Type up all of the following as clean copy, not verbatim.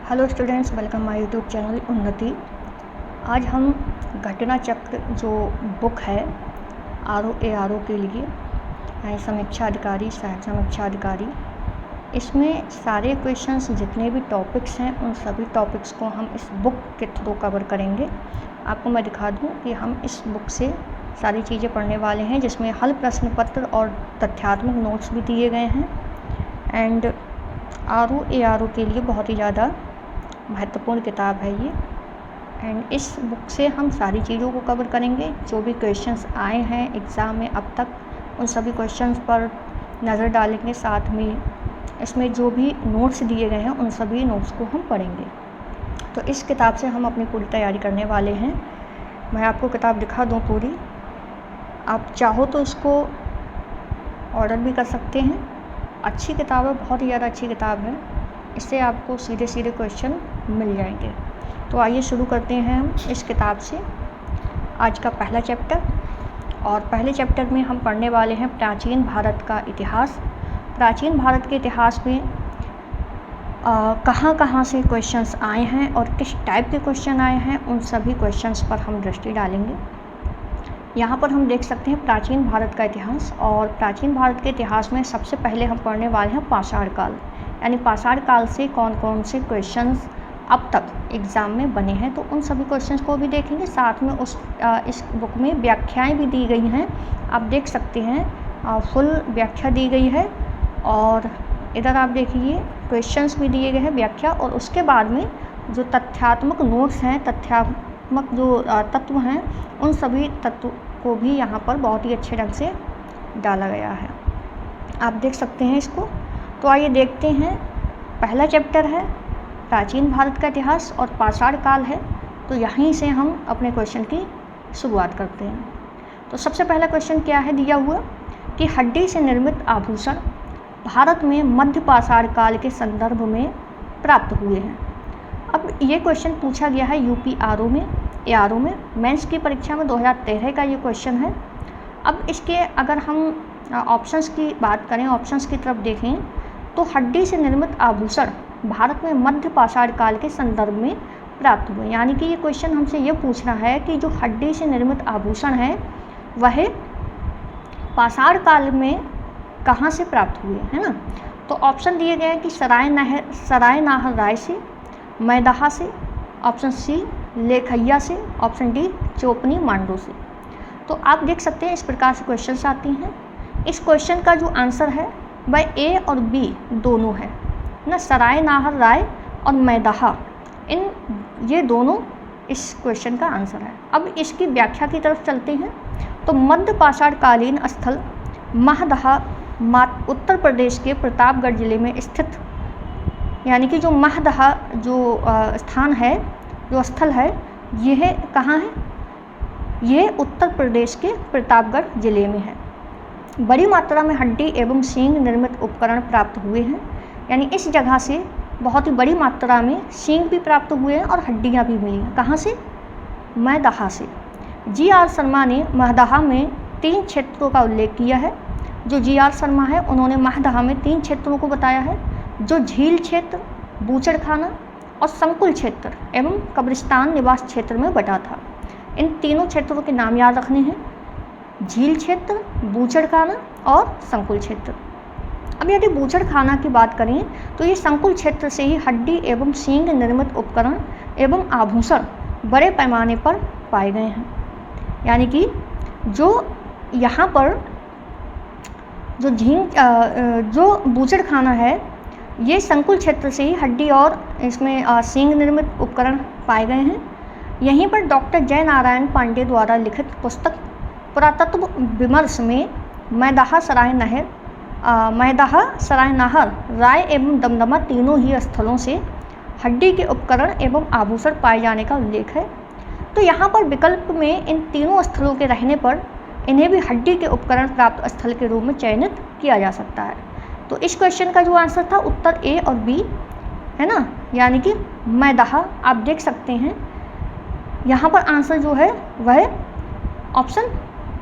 Hello students, welcome my YouTube channel उन्नति। आज हम घटना चक्र जो बुक है RO के लिए समीक्षा अधिकारी, सहायक समीक्षा अधिकारी, इसमें सारे क्वेश्चंस जितने भी टॉपिक्स हैं उन सभी टॉपिक्स को हम इस बुक के थ्रू कवर करेंगे। आपको मैं दिखा दूं कि हम इस बुक से सारी चीज़ें पढ़ने वाले हैं, जिसमें हल प्रश्न पत्र और तथ्यात्मक नोट्स भी दिए गए हैं। एंड RO के लिए बहुत ही ज़्यादा महत्वपूर्ण किताब है ये। एंड इस बुक से हम सारी चीज़ों को कवर करेंगे। जो भी क्वेश्चंस आए हैं एग्ज़ाम में अब तक, उन सभी क्वेश्चंस पर नज़र डालेंगे। साथ में इसमें जो भी नोट्स दिए गए हैं उन सभी नोट्स को हम पढ़ेंगे। तो इस किताब से हम अपनी पूरी तैयारी करने वाले हैं। मैं आपको किताब दिखा दूँ पूरी, आप चाहो तो इसको ऑर्डर भी कर सकते हैं। अच्छी किताब है, बहुत ही ज़्यादा अच्छी किताब है। इससे आपको सीधे सीधे क्वेश्चन मिल जाएंगे। तो आइए शुरू करते हैं हम इस किताब से आज का पहला चैप्टर। और पहले चैप्टर में हम पढ़ने वाले हैं प्राचीन भारत का इतिहास। प्राचीन भारत के इतिहास में कहाँ कहाँ से क्वेश्चंस आए हैं और किस टाइप के क्वेश्चन आए हैं, उन सभी क्वेश्चंस पर हम दृष्टि डालेंगे। यहाँ पर हम देख सकते हैं प्राचीन भारत का इतिहास। और प्राचीन भारत के इतिहास में सबसे पहले हम पढ़ने वाले हैं पाषाण काल, यानी पाषाण काल से कौन कौन से क्वेश्चंस अब तक एग्ज़ाम में बने हैं, तो उन सभी क्वेश्चंस को भी देखेंगे। साथ में इस बुक में व्याख्याएं भी दी गई हैं, आप देख सकते हैं फुल व्याख्या दी गई है। और इधर आप देखिए क्वेश्चंस भी दिए गए हैं, व्याख्या, और उसके बाद में जो तथ्यात्मक नोट्स हैं, तथ्यात्मक जो तत्व हैं, उन सभी तत्व को भी यहाँ पर बहुत ही अच्छे ढंग से डाला गया है। आप देख सकते हैं इसको। तो आइए देखते हैं। पहला चैप्टर है प्राचीन भारत का इतिहास और पाषाण काल है। तो यहीं से हम अपने क्वेश्चन की शुरुआत करते हैं। तो सबसे पहला क्वेश्चन क्या है दिया हुआ कि हड्डी से निर्मित आभूषण भारत में मध्य पाषाण काल के संदर्भ में प्राप्त हुए हैं। अब ये क्वेश्चन पूछा गया है यूपी ARO में मेंस की परीक्षा में 2013 का ये क्वेश्चन है। अब इसके अगर हम ऑप्शंस की बात करें, ऑप्शंस की तरफ देखें, तो हड्डी से निर्मित आभूषण भारत में मध्य पाषाण काल के संदर्भ में प्राप्त हुए, यानी कि ये क्वेश्चन हमसे ये पूछना है कि जो हड्डी से निर्मित आभूषण है वह पाषाण काल में कहाँ से प्राप्त हुए, है ना। तो ऑप्शन दिए गए हैं कि सराय नाहर राय से, मैदाहा से, ऑप्शन सी लेखैया से, ऑप्शन डी चोपनी मांडो से। तो आप देख सकते हैं इस प्रकार से क्वेश्चंस आती हैं। इस क्वेश्चन का जो आंसर है वह ए और बी दोनों है ना। सराय नाहर राय और मैदाहा, ये दोनों इस क्वेश्चन का आंसर है। अब इसकी व्याख्या की तरफ चलते हैं। तो मध्य पाषाण कालीन स्थल महदहा उत्तर प्रदेश के प्रतापगढ़ जिले में स्थित, यानी कि जो महदहा जो स्थान है, जो स्थल है, यह कहाँ है, ये उत्तर प्रदेश के प्रतापगढ़ जिले में है। बड़ी मात्रा में हड्डी एवं सींग निर्मित उपकरण प्राप्त हुए हैं, यानी इस जगह से बहुत ही बड़ी मात्रा में सींग भी प्राप्त हुए हैं और हड्डियां भी मिली हैं। कहाँ से? मैदाहा से। GR शर्मा ने महदहा में 3 क्षेत्रों का उल्लेख किया है। जो GR शर्मा है उन्होंने महदहा में 3 क्षेत्रों को बताया है, जो झील क्षेत्र, बूचड़खाना और संकुल क्षेत्र एवं कब्रिस्तान निवास क्षेत्र में बटा था। इन तीनों क्षेत्रों के नाम याद रखने हैं, झील क्षेत्र, बूचड़खाना और संकुल क्षेत्र। अब यदि बूचड़खाना की बात करें तो ये संकुल क्षेत्र से ही हड्डी एवं सींग निर्मित उपकरण एवं आभूषण बड़े पैमाने पर पाए गए हैं। यानी कि जो यहाँ पर जो बूचड़खाना है, ये संकुल क्षेत्र से ही हड्डी और इसमें सींग निर्मित उपकरण पाए गए हैं। यहीं पर डॉक्टर जय नारायण पांडे द्वारा लिखित पुस्तक पुरातत्व विमर्श में मैदाहा सराय नाहर राय एवं दमदमा तीनों ही स्थलों से हड्डी के उपकरण एवं आभूषण पाए जाने का उल्लेख है। तो यहाँ पर विकल्प में इन तीनों स्थलों के रहने पर इन्हें भी हड्डी के उपकरण प्राप्त स्थल के रूप में चयनित किया जा सकता है। तो इस क्वेश्चन का जो आंसर था उत्तर ए और बी है ना, यानी कि मैदाहा। आप देख सकते हैं यहाँ पर आंसर जो है वह ऑप्शन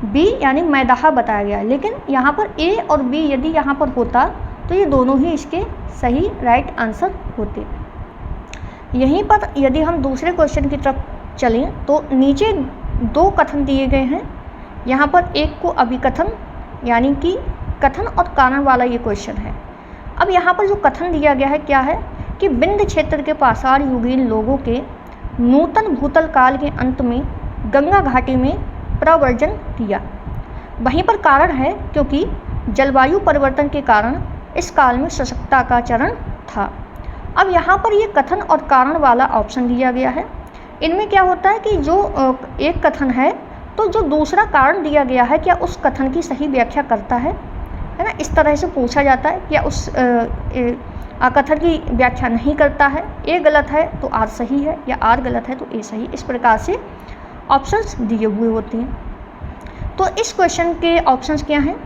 बी यानी मैदाहा बताया गया है। लेकिन यहाँ पर ए और बी यदि यहाँ पर होता तो ये दोनों ही इसके सही राइट आंसर होते। यहीं पर यदि हम दूसरे क्वेश्चन की तरफ चलें तो नीचे 2 कथन दिए गए हैं। यहाँ पर एक को अभिकथन यानी कि कथन और कारण वाला ये क्वेश्चन है। अब यहाँ पर जो कथन दिया गया है क्या है कि विंध्य क्षेत्र के पाषाण युगीन लोगों के नूतन भूतल काल के अंत में गंगा घाटी में प्रव्रजन किया। वहीं पर कारण है क्योंकि जलवायु परिवर्तन के कारण इस काल में सशक्तता का चरण था। अब यहाँ पर ये कथन और कारण वाला ऑप्शन दिया गया है। इनमें क्या होता है कि जो एक कथन है तो जो दूसरा कारण दिया गया है क्या उस कथन की सही व्याख्या करता है ना, इस तरह से पूछा जाता है। क्या उस कथन की व्याख्या नहीं करता है, ए गलत है तो आर सही है, या आर गलत है तो ए सही, इस प्रकार से ऑप्शंस दिए हुए होते हैं। तो इस क्वेश्चन के ऑप्शंस क्या हैं,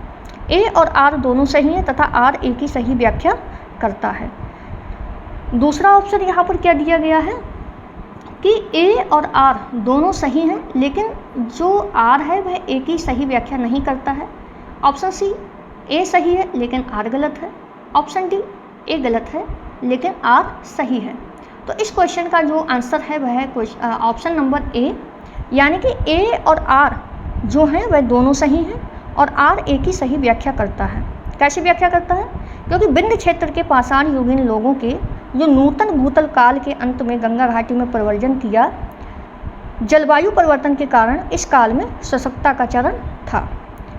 ए और आर दोनों सही हैं तथा आर ए की सही व्याख्या करता है। दूसरा ऑप्शन यहाँ पर क्या दिया गया है कि ए और आर दोनों सही हैं लेकिन जो आर है वह ए की सही व्याख्या नहीं करता है। ऑप्शन सी, ए सही है लेकिन आर गलत है। ऑप्शन डी, ए गलत है लेकिन आर सही है। तो इस क्वेश्चन का जो आंसर है वह है ऑप्शन नंबर ए, यानी कि ए और आर जो हैं वह दोनों सही हैं और आर ए की सही व्याख्या करता है। कैसे व्याख्या करता है, क्योंकि विंध्य क्षेत्र के पाषाण युगीन लोगों के जो नूतन भूतल काल के अंत में गंगा घाटी में प्रव्रजन किया, जलवायु परिवर्तन के कारण इस काल में सशक्तता का चरण था,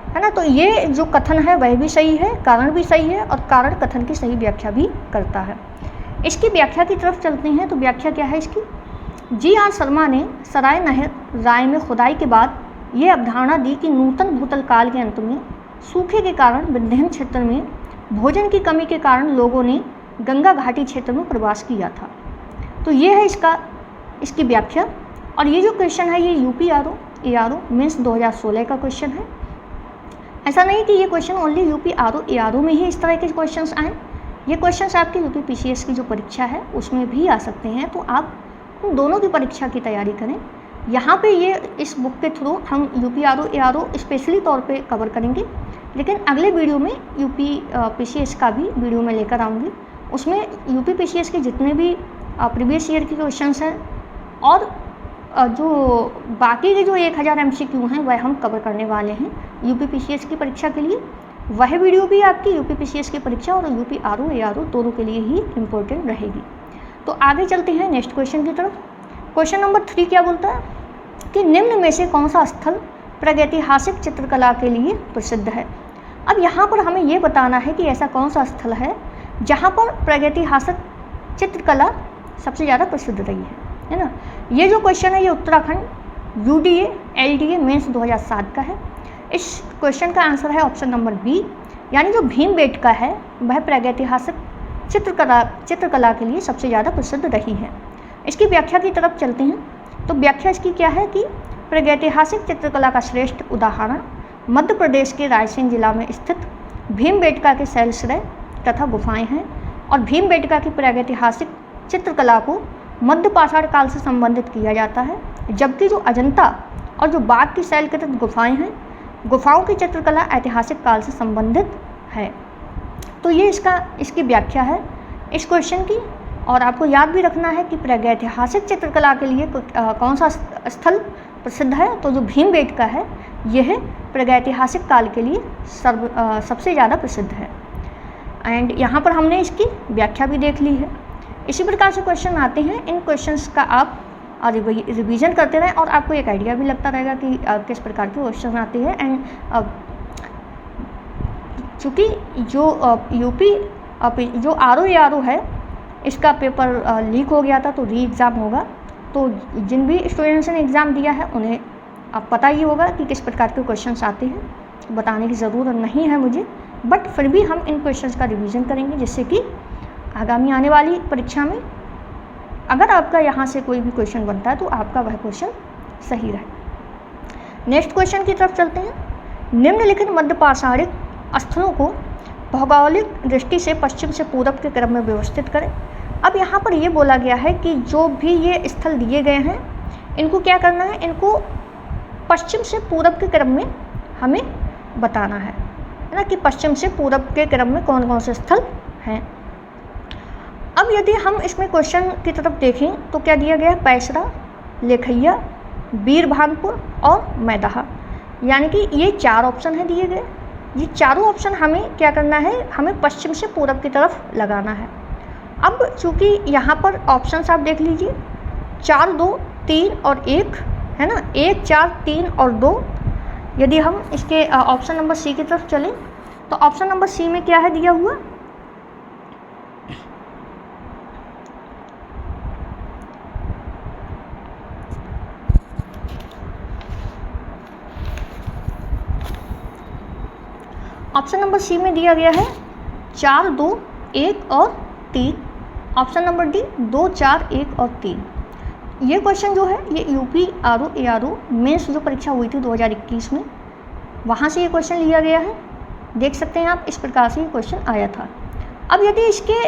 है ना। तो ये जो कथन है वह भी सही है, कारण भी सही है और कारण कथन की सही व्याख्या भी करता है। इसकी व्याख्या की तरफ चलते हैं। तो व्याख्या क्या है इसकी, जी.आर. शर्मा ने सराय नहर राय में खुदाई के बाद ये अवधारणा दी कि नूतन भूतल काल के अंत में सूखे के कारण विंध्य क्षेत्र में भोजन की कमी के कारण लोगों ने गंगा घाटी क्षेत्र में प्रवास किया था। तो ये है इसकी व्याख्या। और ये जो क्वेश्चन है ये यूपीआरओ एआरओ मीन्स 2016 का क्वेश्चन है। ऐसा नहीं कि ये क्वेश्चन ओनली यूपीआरओ एआरओ में ही इस तरह के क्वेश्चंस आए, ये क्वेश्चंस आपके यूपी पीसीएस की जो परीक्षा है उसमें भी आ सकते हैं। तो आप उन दोनों की परीक्षा की तैयारी करें। यहाँ पे ये इस बुक के थ्रू हम यूपीआरओ एआरओ स्पेशली तौर पे कवर करेंगे, लेकिन अगले वीडियो में यूपी पीसीएस का भी वीडियो में लेकर आऊँगी। उसमें यूपी पीसीएस के जितने भी प्रीवियस ईयर के क्वेश्चंस हैं और जो बाकी के जो 1000 MCQ हैं वह हम कवर करने वाले हैं यूपी पीसीएस की परीक्षा के लिए। वह वीडियो भी आपकी यूपी पीसीएस की परीक्षा और यूपीआरओ एआरओ दोनों के लिए ही इम्पोर्टेंट रहेगी। तो आगे चलते हैं नेक्स्ट क्वेश्चन की तरफ। क्वेश्चन नंबर 3 क्या बोलता है कि निम्न में से कौन सा स्थल प्रागैतिहासिक चित्रकला के लिए प्रसिद्ध है। अब यहाँ पर हमें ये बताना है कि ऐसा कौन सा स्थल है जहाँ पर प्रागैतिहासिक चित्रकला सबसे ज़्यादा प्रसिद्ध रही है ना। ये जो क्वेश्चन है ये उत्तराखंड UDA LDA मेंस 2007 का है। इस क्वेश्चन का आंसर है ऑप्शन नंबर बी, यानी जो भीमबेटका है वह प्रागैतिहासिक चित्रकला के लिए सबसे ज़्यादा प्रसिद्ध रही है। इसकी व्याख्या की तरफ चलते हैं। तो व्याख्या इसकी क्या है कि प्रागैतिहासिक चित्रकला का श्रेष्ठ उदाहरण मध्य प्रदेश के रायसेन जिला में स्थित भीमबेटका के शैलश्रय तथा गुफाएं हैं और भीमबेटका की प्रागैतिहासिक चित्रकला को मध्य पाषाण काल से संबंधित किया जाता है, जबकि जो अजंता और जो बाघ की शैलकृत गुफाएं हैं, गुफाओं की चित्रकला ऐतिहासिक काल से संबंधित है। तो ये इसकी व्याख्या है इस क्वेश्चन की। और आपको याद भी रखना है कि प्रागैतिहासिक चित्रकला के लिए कौन सा स्थल प्रसिद्ध है, तो जो भीमबेटका है यह प्रागैतिहासिक काल के लिए सबसे ज़्यादा प्रसिद्ध है। एंड यहाँ पर हमने इसकी व्याख्या भी देख ली है। इसी प्रकार से क्वेश्चन आते हैं। इन क्वेश्चंस का आप रिवीजन करते रहें और आपको एक आइडिया भी लगता रहेगा कि किस प्रकार के क्वेश्चन आते हैं। एंड चूँकि जो आरओ एआरओ है इसका पेपर लीक हो गया था तो री एग्ज़ाम होगा, तो जिन भी स्टूडेंट्स ने एग्ज़ाम दिया है उन्हें अब पता ही होगा कि किस प्रकार के क्वेश्चंस आते हैं। बताने की ज़रूरत नहीं है मुझे, बट फिर भी हम इन क्वेश्चंस का रिवीजन करेंगे जिससे कि आगामी आने वाली परीक्षा में अगर आपका यहाँ से कोई भी क्वेश्चन बनता है तो आपका वह क्वेश्चन सही रहे। नेक्स्ट क्वेश्चन की तरफ चलते हैं। निम्नलिखित मध्य पाषाणिक स्थलों को भौगोलिक दृष्टि से पश्चिम से पूरब के क्रम में व्यवस्थित करें। अब यहाँ पर ये बोला गया है कि जो भी ये स्थल दिए गए हैं इनको क्या करना है, इनको पश्चिम से पूरब के क्रम में हमें बताना है ना, कि पश्चिम से पूरब के क्रम में कौन कौन से स्थल हैं। अब यदि हम इसमें क्वेश्चन की तरफ देखें तो क्या दिया गया है, पैसरा, लेखैया, बीरभानपुर और मैदाहा, यानी कि ये 4 ऑप्शन है दिए गए। ये चारों ऑप्शन हमें क्या करना है, हमें पश्चिम से पूरब की तरफ लगाना है। अब चूँकि यहाँ पर ऑप्शंस आप देख लीजिए, 4, 2, 3 और 1 है ना, 1, 4, 3 और 2। यदि हम इसके ऑप्शन नंबर सी की तरफ चलें तो ऑप्शन नंबर सी में क्या है दिया हुआ, ऑप्शन नंबर सी में दिया गया है 4, 2, 1 और 3। ऑप्शन नंबर डी 2, 4, 1 और 3। ये क्वेश्चन जो है ये यूपी आरओ एआरओ मेंस जो परीक्षा हुई थी 2021 में, वहाँ से ये क्वेश्चन लिया गया है। देख सकते हैं आप, इस प्रकार से ये क्वेश्चन आया था। अब यदि इसके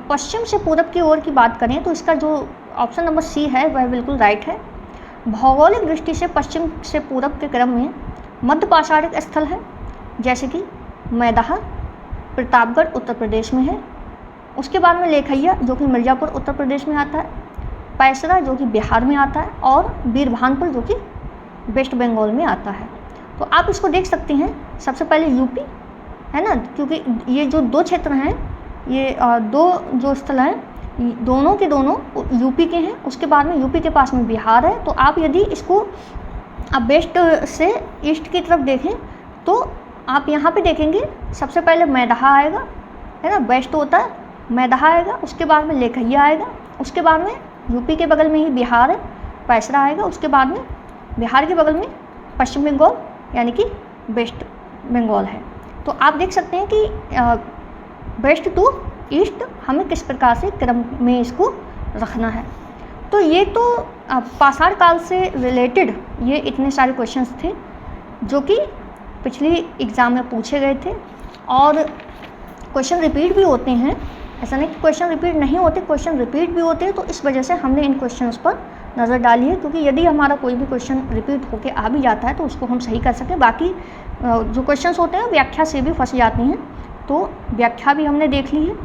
पश्चिम से पूरब की ओर की बात करें तो इसका जो ऑप्शन नंबर सी है वह बिल्कुल राइट है। भौगोलिक दृष्टि से पश्चिम से पूरब के क्रम में मध्य पाषाणिक स्थल है, जैसे कि मैदाहा प्रतापगढ़ उत्तर प्रदेश में है। उसके बाद में लेखैया जो कि मिर्ज़ापुर उत्तर प्रदेश में आता है, पैसरा जो कि बिहार में आता है और बीरभानपुर जो कि वेस्ट बंगाल में आता है। तो आप इसको देख सकते हैं, सबसे पहले यूपी है ना, क्योंकि ये जो 2 क्षेत्र हैं, ये 2 जो स्थल हैं दोनों के दोनों यूपी के हैं। उसके बाद में यूपी के पास में बिहार है। तो आप यदि इसको आप वेस्ट से ईस्ट की तरफ देखें तो आप यहाँ पे देखेंगे सबसे पहले मैदाहा आएगा है ना, वेस्ट होता है, मैदाहा आएगा। उसके बाद में लेखैया आएगा। उसके बाद में यूपी के बगल में ही बिहार है, पैसरा आएगा। उसके बाद में बिहार के बगल में पश्चिम बंगाल यानी कि वेस्ट बंगाल है। तो आप देख सकते हैं कि वेस्ट टू ईस्ट हमें किस प्रकार से क्रम में इसको रखना है। तो ये तो पाषाण काल से रिलेटेड ये इतने सारे क्वेश्चंस थे जो कि पिछली एग्ज़ाम में पूछे गए थे और क्वेश्चन रिपीट भी होते हैं। ऐसा नहीं कि क्वेश्चन रिपीट नहीं होते, क्वेश्चन रिपीट भी होते हैं। तो इस वजह से हमने इन क्वेश्चंस पर नज़र डाली है, क्योंकि यदि हमारा कोई भी क्वेश्चन रिपीट होके आ भी जाता है तो उसको हम सही कर सकें। बाकी जो क्वेश्चंस होते हैं व्याख्या से भी फंस जाती हैं, तो व्याख्या भी हमने देख ली है।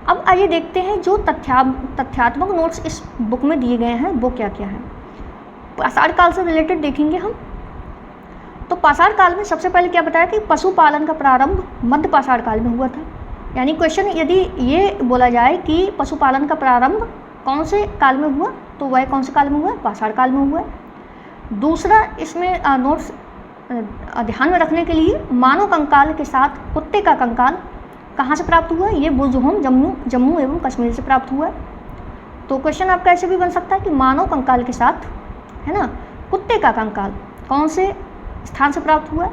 अब आइए देखते हैं जो तथ्यात्मक नोट्स इस बुक में दिए गए हैं वो क्या क्या हैं। पाषाण काल से रिलेटेड देखेंगे हम। तो पाषाण काल में सबसे पहले क्या बताया कि पशुपालन का प्रारंभ मध्य पाषाण काल में हुआ था। यानी क्वेश्चन यदि ये बोला जाए कि पशुपालन का प्रारंभ कौन से काल में हुआ तो वह कौन से काल में हुआ है, पाषाण काल में हुआ है। दूसरा इसमें नोट्स ध्यान में रखने के लिए मानव कंकाल के साथ कुत्ते का कंकाल कहाँ से प्राप्त हुआ है, ये बुर्ज़होम जम्मू एवं कश्मीर से प्राप्त हुआ है। तो क्वेश्चन आपका ऐसे भी बन सकता है कि मानव कंकाल के साथ है ना कुत्ते का कंकाल कौन से स्थान से प्राप्त हुआ है,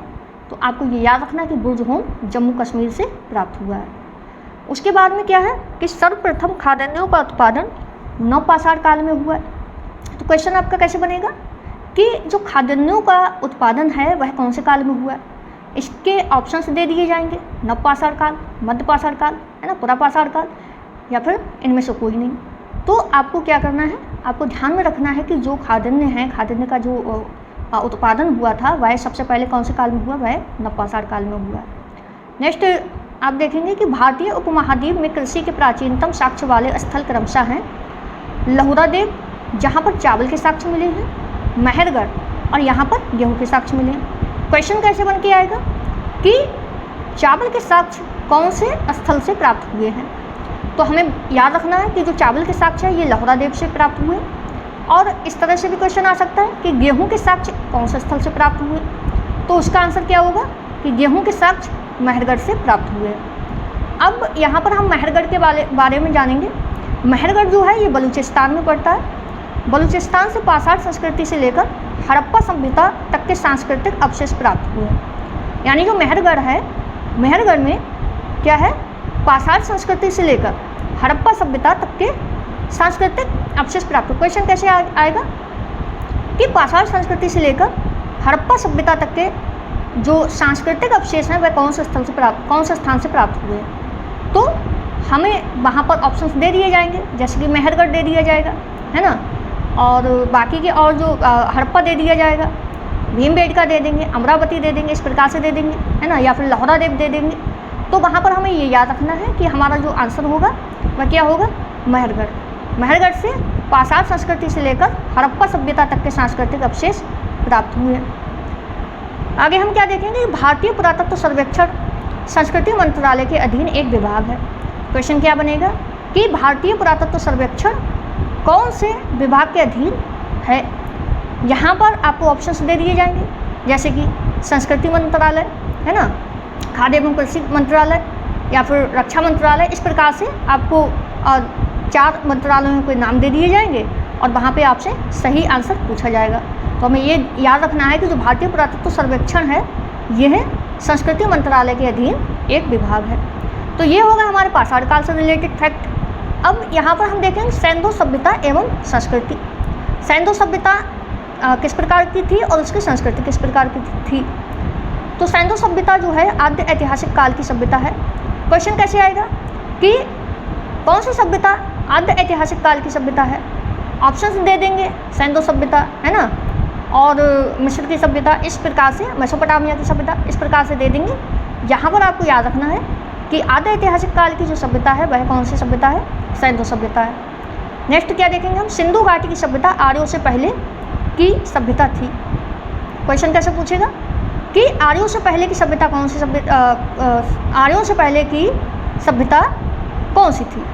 तो आपको ये याद रखना है कि बुर्ज़होम जम्मू कश्मीर से प्राप्त हुआ है। उसके बाद में क्या है कि सर्वप्रथम खाद्यान्नों का उत्पादन नवपाषाण काल में हुआ है। तो क्वेश्चन आपका कैसे बनेगा कि जो खाद्यान्नों का उत्पादन है वह कौन से काल में हुआ है। इसके ऑप्शंस दे दिए जाएंगे, नवपाषाण काल, मध्य पाषाण काल है ना, पुरापाषाण काल, या फिर इनमें से कोई नहीं। तो आपको क्या करना है, आपको ध्यान में रखना है कि जो खाद्यान्न है, खाद्यान्न का जो उत्पादन हुआ था वह सबसे पहले कौन से काल में हुआ, वह नवपाषाण काल में हुआ। नेक्स्ट आप देखेंगे कि भारतीय उपमहाद्वीप में कृषि के प्राचीनतम साक्ष्य वाले स्थल क्रमशः हैं लहुरादेव, जहाँ पर चावल के साक्ष्य मिले हैं, मेहरगढ़, और यहाँ पर गेहूँ के साक्ष्य मिले हैं। क्वेश्चन कैसे बन के आएगा कि चावल के साक्ष्य कौन से स्थल से प्राप्त हुए हैं। तो हमें याद रखना है कि जो चावल के साक्ष्य है ये लहुरादेव से प्राप्त हुए। और इस तरह से भी क्वेश्चन आ सकता है कि गेहूं के साक्ष्य कौन से स्थल से प्राप्त हुए, तो उसका आंसर क्या होगा कि गेहूं के साक्ष्य मेहरगढ़ से प्राप्त हुए। अब यहाँ पर हम मेहरगढ़ के बारे में जानेंगे। मेहरगढ़ जो है ये बलूचिस्तान में पड़ता है। बलूचिस्तान से पाषाण संस्कृति से लेकर हड़प्पा सभ्यता तक के सांस्कृतिक अवशेष प्राप्त हुए। यानी जो मेहरगढ़ है, मेहरगढ़ में क्या है, पाषाण संस्कृति से लेकर हड़प्पा सभ्यता तक के सांस्कृतिक अवशेष प्राप्त। क्वेश्चन कैसे आएगा कि पाषाण संस्कृति से लेकर हड़प्पा सभ्यता तक के जो सांस्कृतिक अवशेष हैं वह कौन से स्थान से प्राप्त हुए। तो हमें वहाँ पर ऑप्शंस दे दिए जाएंगे, जैसे कि मेहरगढ़ दे दिया जाएगा है ना, और बाकी के और जो हड़प्पा दे दिया जाएगा, भीमबेटका दे देंगे, अमरावती दे देंगे, इस प्रकार से दे देंगे है ना, या फिर लहुरादेव दे देंगे। तो वहाँ पर हमें ये याद रखना है कि हमारा जो आंसर होगा वह क्या होगा महरगढ़ से पाषाण संस्कृति से लेकर हड़प्पा सभ्यता तक के सांस्कृतिक अवशेष प्राप्त हुए। आगे हम क्या देखेंगे, भारतीय पुरातत्व सर्वेक्षण संस्कृति मंत्रालय के अधीन एक विभाग है। क्वेश्चन क्या बनेगा कि भारतीय पुरातत्व सर्वेक्षण कौन से विभाग के अधीन है। यहाँ पर आपको ऑप्शंस दे दिए जाएंगे, जैसे कि संस्कृति मंत्रालय है ना, खाद्य एवं कृषि मंत्रालय या फिर रक्षा मंत्रालय। इस प्रकार से आपको 4 मंत्रालयों के नाम दे दिए जाएंगे और वहाँ पे आपसे सही आंसर पूछा जाएगा। तो हमें ये याद रखना है कि जो भारतीय पुरातत्व सर्वेक्षण है यह संस्कृति मंत्रालय के अधीन एक विभाग है। तो ये होगा हमारे पाषाण काल से रिलेटेड फैक्ट। अब यहाँ पर हम देखेंगे सैंधव सभ्यता एवं संस्कृति। सैंधव सभ्यता किस प्रकार की थी और उसकी संस्कृति किस प्रकार की थी। तो सैंधव सभ्यता जो है आद्य ऐतिहासिक काल की सभ्यता है। क्वेश्चन कैसे आएगा कि कौन सी सभ्यता आद्य ऐतिहासिक काल की सभ्यता है। ऑप्शंस दे देंगे, सैंधव सभ्यता है ना, और मिस्र की सभ्यता, इस प्रकार से मेसोपोटामिया की सभ्यता, इस प्रकार से दे देंगे। यहाँ पर आपको याद रखना है कि आद्य ऐतिहासिक काल की जो सभ्यता है वह कौन सी सभ्यता है, सैंधव सभ्यता है। नेक्स्ट क्या देखेंगे हम, सिंधु घाटी की सभ्यता आर्यों से पहले की सभ्यता थी। क्वेश्चन कैसे पूछेगा कि आर्यों से पहले की सभ्यता कौन सी सभ्यता, आर्यों से पहले की सभ्यता कौन सी थी।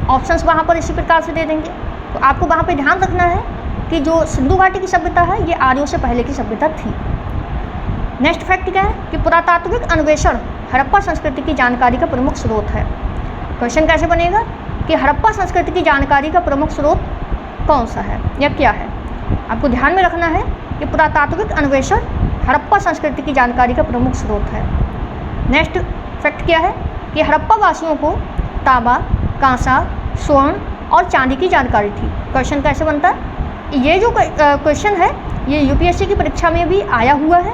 ऑप्शंस वहाँ पर इसी प्रकार से दे देंगे। तो आपको वहाँ पे ध्यान रखना है कि जो सिंधु घाटी की सभ्यता है ये आर्यों से पहले की सभ्यता थी। नेक्स्ट फैक्ट क्या है कि पुरातात्विक अन्वेषण हड़प्पा संस्कृति की जानकारी का प्रमुख स्रोत है। क्वेश्चन कैसे बनेगा कि हड़प्पा संस्कृति की जानकारी का प्रमुख स्रोत कौन सा है या क्या है। आपको ध्यान में रखना है कि पुरातात्विक अन्वेषण हड़प्पा संस्कृति की जानकारी का प्रमुख स्रोत है। नेक्स्ट फैक्ट क्या है कि हड़प्पा वासियों को तांबा, कांसा, स्वर्ण और चांदी की जानकारी थी। क्वेश्चन कैसे बनता है, ये जो क्वेश्चन है ये यूपीएससी की परीक्षा में भी आया हुआ है।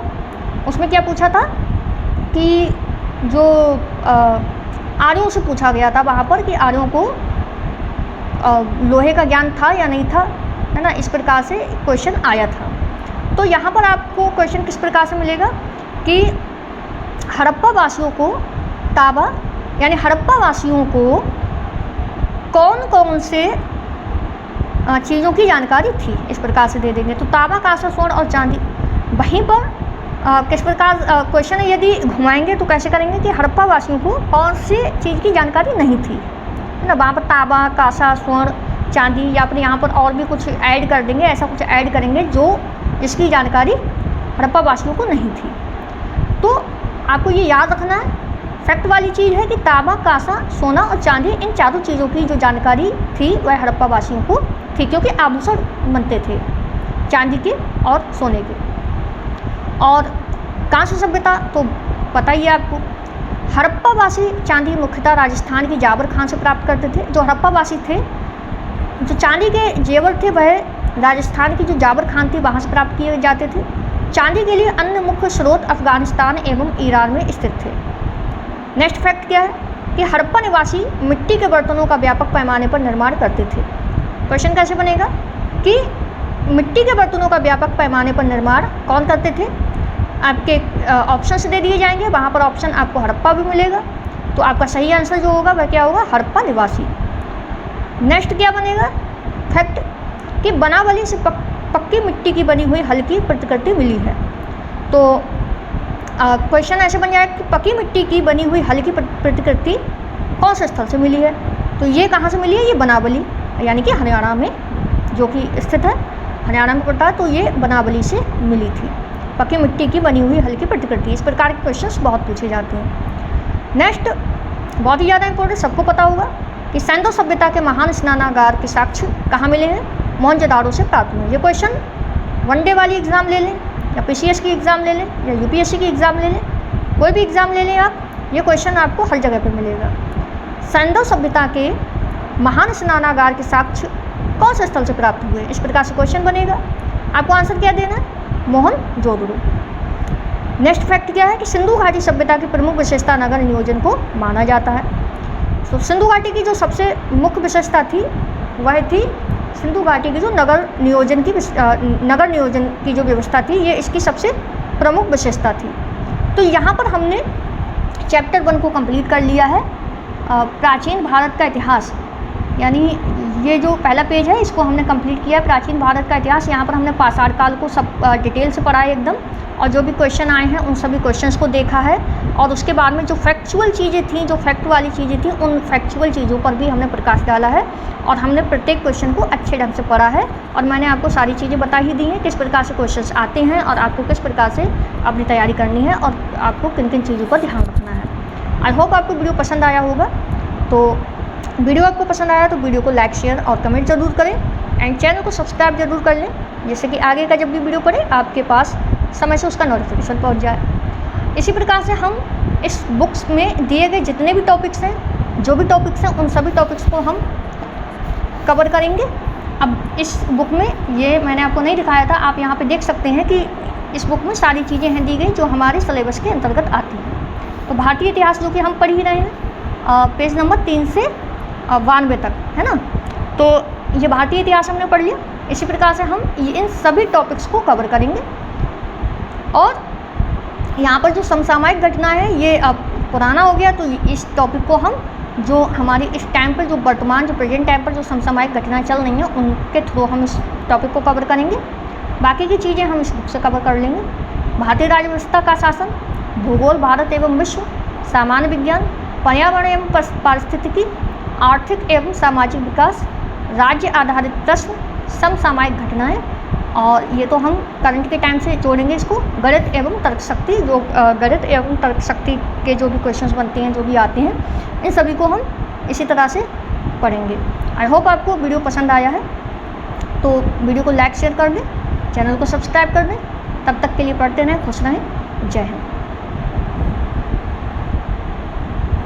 उसमें क्या पूछा था कि जो आर्यों से पूछा गया था वहाँ पर कि आर्यों को लोहे का ज्ञान था या नहीं था, है ना, इस प्रकार से क्वेश्चन आया था। तो यहाँ पर आपको क्वेश्चन किस प्रकार से मिलेगा कि हड़प्पा वासियों को तांबा, यानी हड़प्पा वासियों को कौन कौन से चीज़ों की जानकारी थी, इस प्रकार से दे देंगे। तो तांबा, कांसा, स्वर्ण और चांदी। वहीं पर किस प्रकार क्वेश्चन है, यदि घुमाएंगे तो कैसे करेंगे कि हड़प्पा वासियों को कौन सी चीज़ की जानकारी नहीं थी, है ना। वहाँ पर तांबा, कांसा, स्वर्ण, चांदी या फिर यहाँ पर और भी कुछ ऐड कर देंगे, ऐसा कुछ ऐड करेंगे जो जिसकी जानकारी हड़प्पा वासियों को नहीं थी। तो आपको ये याद रखना है, फैक्ट वाली चीज़ है कि तांबा, कांसा, सोना और चांदी, इन चारों चीज़ों की जो जानकारी थी वह हड़प्पा वासियों को थी, क्योंकि आभूषण बनते थे चांदी के और सोने के। और कांस्य सभ्यता तो पता ही है आपको, हड़प्पा वासी चांदी मुख्यतः राजस्थान की जाबर खान से प्राप्त करते थे। जो हड़प्पा वासी थे, जो चांदी के जेवर थे वह राजस्थान की जो जाबर खान थी वहाँ से प्राप्त किए जाते थे। चांदी के लिए अन्य मुख्य स्रोत अफगानिस्तान एवं ईरान में स्थित थे। नेक्स्ट फैक्ट क्या है कि हड़प्पा निवासी मिट्टी के बर्तनों का व्यापक पैमाने पर निर्माण करते थे। क्वेश्चन कैसे बनेगा कि मिट्टी के बर्तनों का व्यापक पैमाने पर निर्माण कौन करते थे। आपके ऑप्शंस दे दिए जाएंगे, वहाँ पर ऑप्शन आपको हड़प्पा भी मिलेगा। तो आपका सही आंसर जो होगा वह क्या होगा, हड़प्पा निवासी। नेक्स्ट क्या बनेगा फैक्ट कि बनावली से पक्की मिट्टी की बनी हुई हल्की प्रतिकृति मिली है। तो क्वेश्चन ऐसे बन जाएगा कि पक्की मिट्टी की बनी हुई हल्की प्रतिकृति कौन से स्थल से मिली है। तो ये कहाँ से मिली है, ये बनावली यानी कि हरियाणा में जो कि स्थित है, हरियाणा में पड़ता है। तो ये बनावली से मिली थी पक्की मिट्टी की बनी हुई हल्की प्रतिकृति। इस प्रकार के क्वेश्चंस बहुत पूछे जाते हैं। नेक्स्ट बहुत ही ज़्यादा इंपॉर्टेंट, सबको पता होगा कि सैंधव सभ्यता के महान स्नानागार के साक्ष्य कहाँ मिले हैं, मोहनजोदाड़ो से प्राप्त हुए। ये क्वेश्चन वनडे वाली एग्ज़ाम ले लें या पीसीएस की एग्ज़ाम ले लें या यूपीएससी की एग्ज़ाम ले लें, कोई भी एग्ज़ाम ले लें आप, ये क्वेश्चन आपको हर जगह पर मिलेगा। सैंधव सभ्यता के महान स्नानागार के साक्ष्य कौन से स्थल से प्राप्त हुए, इस प्रकार से क्वेश्चन बनेगा। आपको आंसर क्या देना है, मोहनजोदड़ो। नेक्स्ट फैक्ट क्या है कि सिंधु घाटी सभ्यता की प्रमुख विशेषता नगर नियोजन को माना जाता है। तो सिंधु घाटी की जो सबसे मुख्य विशेषता थी वह थी सिंधु घाटी की जो नगर नियोजन की जो व्यवस्था थी, ये इसकी सबसे प्रमुख विशेषता थी। तो यहाँ पर हमने चैप्टर 1 को कंप्लीट कर लिया है, प्राचीन भारत का इतिहास यानी ये जो पहला पेज है इसको हमने कंप्लीट किया है, प्राचीन भारत का इतिहास। यहाँ पर हमने पाषाण काल को सब डिटेल से पढ़ा है एकदम, और जो भी क्वेश्चन आए हैं उन सभी क्वेश्चंस को देखा है। और उसके बाद में जो फैक्चुअल चीज़ें थी, जो फैक्ट वाली चीज़ें थी, उन फैक्चुअल चीज़ों पर भी हमने प्रकाश डाला है, और हमने प्रत्येक क्वेश्चन को अच्छे ढंग से पढ़ा है। और मैंने आपको सारी चीज़ें बता ही दी हैं, किस प्रकार से क्वेश्चंस आते हैं और आपको किस प्रकार से अपनी तैयारी करनी है और आपको किन किन चीज़ों पर ध्यान रखना है। आई होप आपको वीडियो पसंद आया होगा। तो वीडियो आपको पसंद आया तो वीडियो को लाइक, शेयर और कमेंट ज़रूर करें, एंड चैनल को सब्सक्राइब जरूर कर लें, जिससे कि आगे का जब भी वीडियो पड़े आपके पास समय से उसका नोटिफिकेशन पहुंच जाए। इसी प्रकार से हम इस बुक्स में दिए गए जितने भी टॉपिक्स हैं, जो भी टॉपिक्स हैं, उन सभी टॉपिक्स को हम कवर करेंगे। अब इस बुक में ये मैंने आपको नहीं दिखाया था, आप यहाँ पे देख सकते हैं कि इस बुक में सारी चीज़ें हैं दी गई जो हमारे सिलेबस के अंतर्गत आती हैं। तो भारतीय इतिहास जो कि हम पढ़ ही रहे हैं, पेज नंबर 3 से 92 तक, है ना। तो ये भारतीय इतिहास हमने पढ़ लिया। इसी प्रकार से हम इन सभी टॉपिक्स को कवर करेंगे। और यहाँ पर जो समसामयिक घटना है ये अब पुराना हो गया, तो इस टॉपिक को हम जो हमारी इस टाइम पर जो वर्तमान जो प्रेजेंट टाइम पर जो समसामयिक घटनाएं चल रही हैं उनके थ्रू हम इस टॉपिक को कवर करेंगे। बाकी की चीज़ें हम इस बुक से कवर कर लेंगे। भारतीय राज्य व्यवस्था का शासन, भूगोल, भारत एवं विश्व, सामान्य विज्ञान, पर्यावरण एवं पारिस्थितिकी, आर्थिक एवं सामाजिक विकास, राज्य आधारित प्रश्न, समसामयिक घटनाएं, और ये तो हम करंट के टाइम से जोड़ेंगे इसको। गणित एवं तर्क शक्ति, जो गणित एवं तर्क शक्ति के जो भी क्वेश्चंस बनते हैं, जो भी आते हैं, इन सभी को हम इसी तरह से पढ़ेंगे। आई होप आपको वीडियो पसंद आया है, तो वीडियो को लाइक, शेयर कर दें, चैनल को सब्सक्राइब कर दें। तब तक के लिए पढ़ते रहें, खुश रहें। जय हिंद।